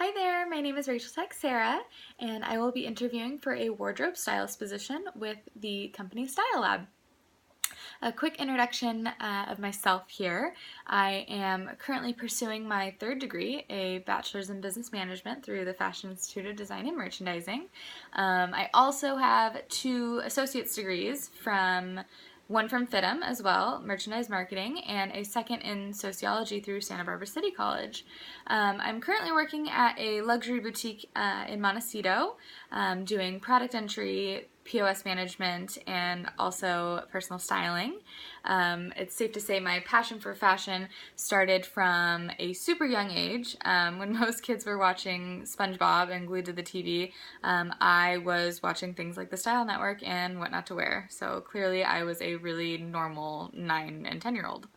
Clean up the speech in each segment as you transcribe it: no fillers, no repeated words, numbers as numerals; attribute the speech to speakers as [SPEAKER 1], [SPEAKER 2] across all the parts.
[SPEAKER 1] Hi there, my name is Rachel Texera, and I will be interviewing for a wardrobe stylist position with the company Style Lab. A quick introduction of myself here. I am currently pursuing my third degree, a bachelor's in business management through the Fashion Institute of Design and Merchandising. I also have two associate's degrees one from FIDM as well, merchandise marketing, and a second in sociology through Santa Barbara City College. I'm currently working at a luxury boutique in Montecito, doing product entry, POS management, and also personal styling. It's safe to say my passion for fashion started from a super young age. When most kids were watching SpongeBob and glued to the TV, I was watching things like the Style Network and What Not to Wear. So clearly I was a really normal 9 and 10-year-old.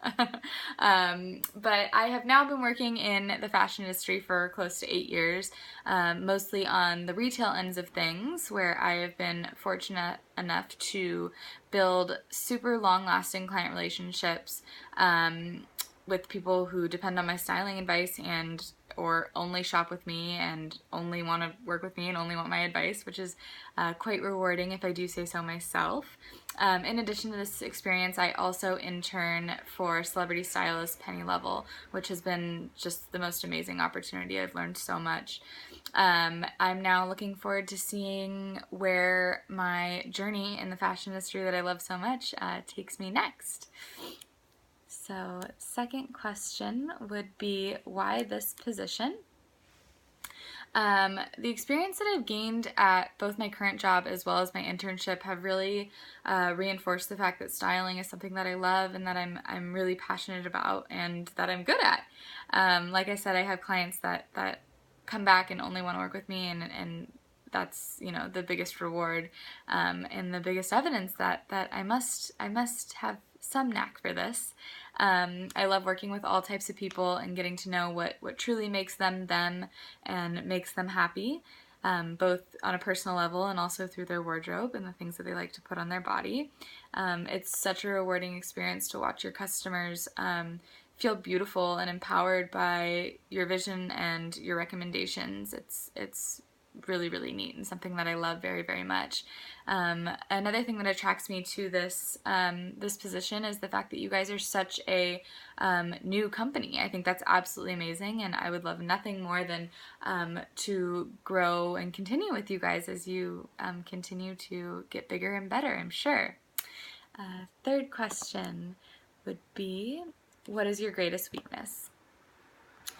[SPEAKER 1] But I have now been working in the fashion industry for close to 8 years, mostly on the retail ends of things, where I have been fortunate enough to build super long-lasting client relationships with people who depend on my styling advice or only shop with me and only want to work with me and only want my advice, which is quite rewarding if I do say so myself. In addition to this experience, I also intern for celebrity stylist Penny Level, which has been just the most amazing opportunity. I've learned so much. I'm now looking forward to seeing where my journey in the fashion industry that I love so much takes me next. So, second question would be, why this position? The experience that I've gained at both my current job as well as my internship have really reinforced the fact that styling is something that I love and that I'm really passionate about and that I'm good at. Like I said, I have clients that come back and only want to work with me, and that's, you know, the biggest reward and the biggest evidence that I must have some knack for this. I love working with all types of people and getting to know what truly makes them and makes them happy, both on a personal level and also through their wardrobe and the things that they like to put on their body. It's such a rewarding experience to watch your customers feel beautiful and empowered by your vision and your recommendations. It's really, really neat and something that I love very, very much. Another thing that attracts me to this position is the fact that you guys are such a new company. I think that's absolutely amazing, and I would love nothing more than to grow and continue with you guys as you continue to get bigger and better, I'm sure. Third question would be, what is your greatest weakness?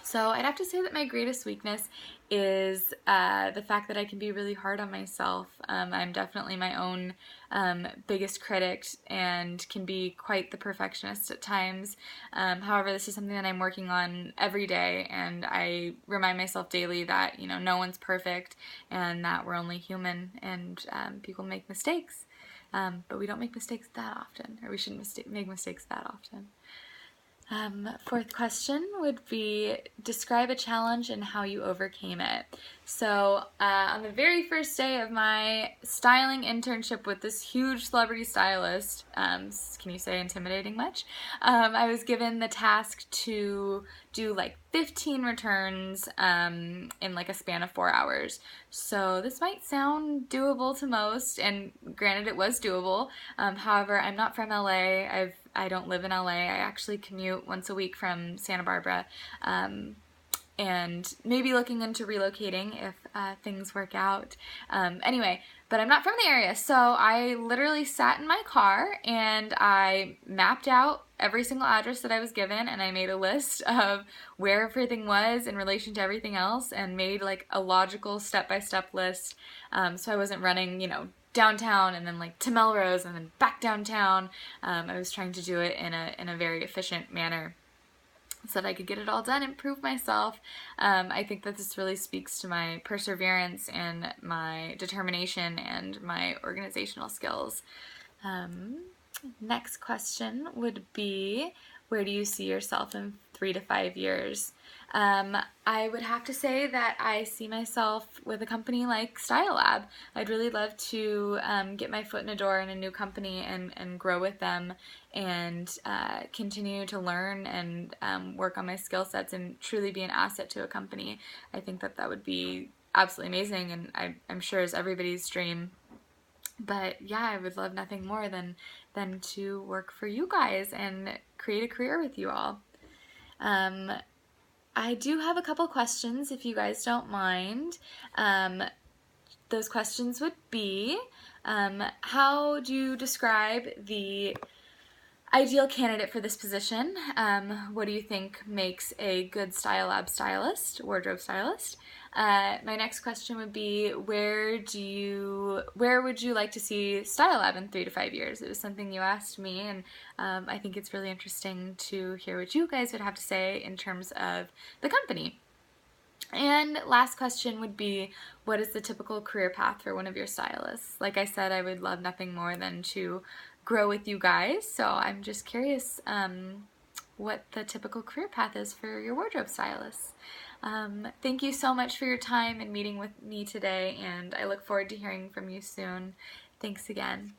[SPEAKER 1] So I'd have to say that my greatest weakness is the fact that I can be really hard on myself. I'm definitely my own biggest critic and can be quite the perfectionist at times. However, this is something that I'm working on every day, and I remind myself daily that, you know, no one's perfect and that we're only human, and people make mistakes. But we don't make mistakes that often, or we shouldn't make mistakes that often. Fourth question would be, describe a challenge and how you overcame it. So on the very first day of my styling internship with this huge celebrity stylist, can you say intimidating much? I was given the task to do like 15 returns in like a span of 4 hours. So this might sound doable to most, and granted it was doable. However, I'm not from LA. I don't live in LA. I actually commute once a week from Santa Barbara, and maybe looking into relocating if things work out. Anyway, but I'm not from the area, so I literally sat in my car and I mapped out every single address that I was given, and I made a list of where everything was in relation to everything else and made like a logical step-by-step list, so I wasn't running, you know, downtown and then like to Melrose and then back downtown. I was trying to do it in a very efficient manner so that I could get it all done and prove myself. I think that this really speaks to my perseverance and my determination and my organizational skills. Next question would be, where do you see yourself in 3 to 5 years? I would have to say that I see myself with a company like Style Lab. I'd really love to get my foot in the door in a new company and grow with them and continue to learn and work on my skill sets and truly be an asset to a company. I think that that would be absolutely amazing, and I'm sure is everybody's dream. But yeah, I would love nothing more than to work for you guys and create a career with you all. Um, I do have a couple questions if you guys don't mind. Um, those questions would be, how do you describe the ideal candidate for this position? What do you think makes a good Style Lab stylist, wardrobe stylist? My next question would be, where would you like to see Style Lab in 3 to 5 years? It was something you asked me, and I think it's really interesting to hear what you guys would have to say in terms of the company. And last question would be, what is the typical career path for one of your stylists? Like I said, I would love nothing more than to grow with you guys, so I'm just curious what the typical career path is for your wardrobe stylists. Thank you so much for your time and meeting with me today, and I look forward to hearing from you soon. Thanks again.